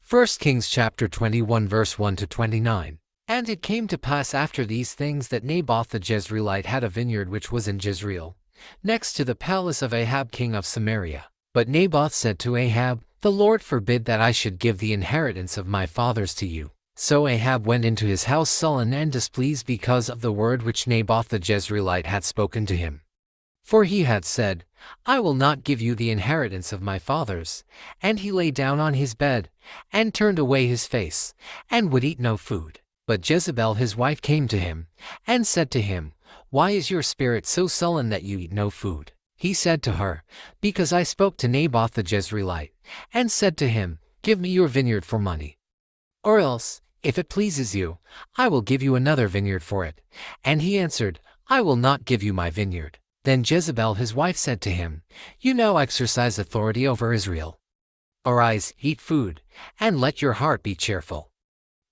1 Kings chapter 21 verse 1 to 29. And it came to pass after these things that Naboth the Jezreelite had a vineyard which was in Jezreel, next to the palace of Ahab king of Samaria. But Naboth said to Ahab, "The Lord forbid that I should give the inheritance of my fathers to you." So Ahab went into his house sullen and displeased because of the word which Naboth the Jezreelite had spoken to him. For he had said, "I will not give you the inheritance of my fathers." And he lay down on his bed, and turned away his face, and would eat no food. But Jezebel his wife came to him, and said to him, "Why is your spirit so sullen that you eat no food?" He said to her, "Because I spoke to Naboth the Jezreelite, and said to him, 'Give me your vineyard for money. Or else, if it pleases you, I will give you another vineyard for it.' And he answered, 'I will not give you my vineyard.' Then Jezebel his wife said to him, 'You now exercise authority over Israel. Arise, eat food, and let your heart be cheerful.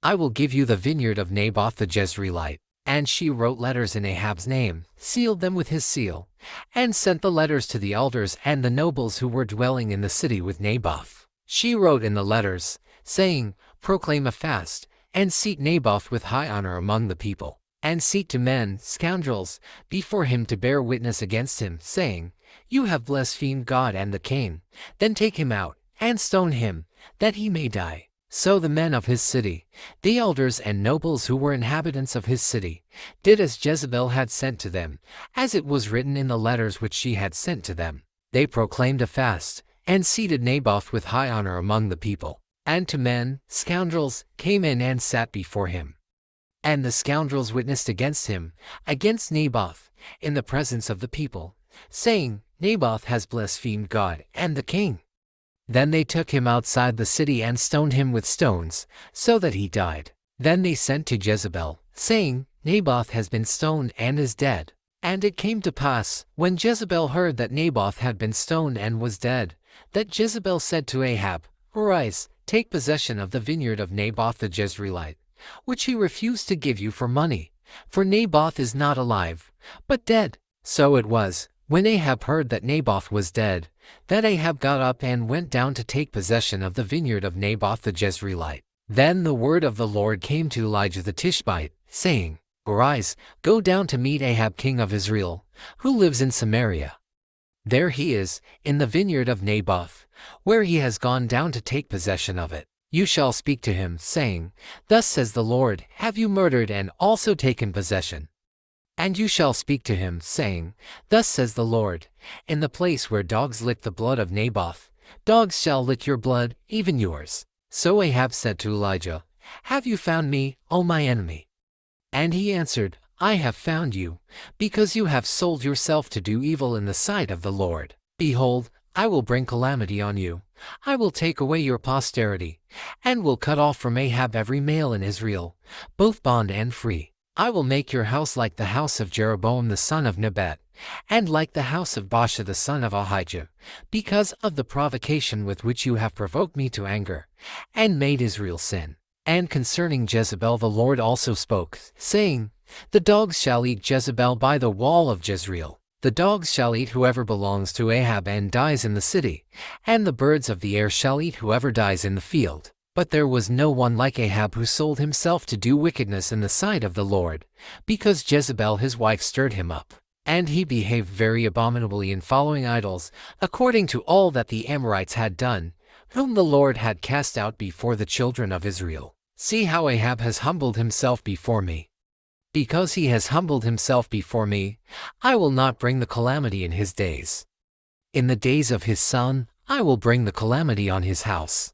I will give you the vineyard of Naboth the Jezreelite.' And she wrote letters in Ahab's name, sealed them with his seal, and sent the letters to the elders and the nobles who were dwelling in the city with Naboth. She wrote in the letters, saying, 'Proclaim a fast, and seat Naboth with high honor among the people. And seat to men, scoundrels, before him to bear witness against him, saying, You have blasphemed God and the king. Then take him out, and stone him, that he may die.' So the men of his city, the elders and nobles who were inhabitants of his city, did as Jezebel had sent to them, as it was written in the letters which she had sent to them. They proclaimed a fast, and seated Naboth with high honor among the people. And two men, scoundrels, came in and sat before him. And the scoundrels witnessed against him, against Naboth, in the presence of the people, saying, 'Naboth has blasphemed God and the king.' Then they took him outside the city and stoned him with stones, so that he died. Then they sent to Jezebel, saying, 'Naboth has been stoned and is dead.' And it came to pass, when Jezebel heard that Naboth had been stoned and was dead, that Jezebel said to Ahab, 'Arise, take possession of the vineyard of Naboth the Jezreelite, which he refused to give you for money, for Naboth is not alive, but dead.' So it was, when Ahab heard that Naboth was dead, that Ahab got up and went down to take possession of the vineyard of Naboth the Jezreelite. Then the word of the Lord came to Elijah the Tishbite, saying, 'Arise, go down to meet Ahab king of Israel, who lives in Samaria. There he is, in the vineyard of Naboth, where he has gone down to take possession of it. You shall speak to him, saying, Thus says the Lord, Have you murdered and also taken possession? And you shall speak to him, saying, Thus says the Lord, In the place where dogs lick the blood of Naboth, dogs shall lick your blood, even yours.' So Ahab said to Elijah, 'Have you found me, O my enemy?' And he answered, 'I have found you, because you have sold yourself to do evil in the sight of the Lord. Behold, I will bring calamity on you. I will take away your posterity, and will cut off from Ahab every male in Israel, both bond and free. I will make your house like the house of Jeroboam the son of Nebat, and like the house of Baasha the son of Ahijah, because of the provocation with which you have provoked me to anger, and made Israel sin.' And concerning Jezebel the Lord also spoke, saying, 'The dogs shall eat Jezebel by the wall of Jezreel. The dogs shall eat whoever belongs to Ahab and dies in the city, and the birds of the air shall eat whoever dies in the field.' But there was no one like Ahab who sold himself to do wickedness in the sight of the Lord, because Jezebel his wife stirred him up. And he behaved very abominably in following idols, according to all that the Amorites had done, whom the Lord had cast out before the children of Israel. See how Ahab has humbled himself before me. Because he has humbled himself before me, I will not bring the calamity in his days. In the days of his son, I will bring the calamity on his house.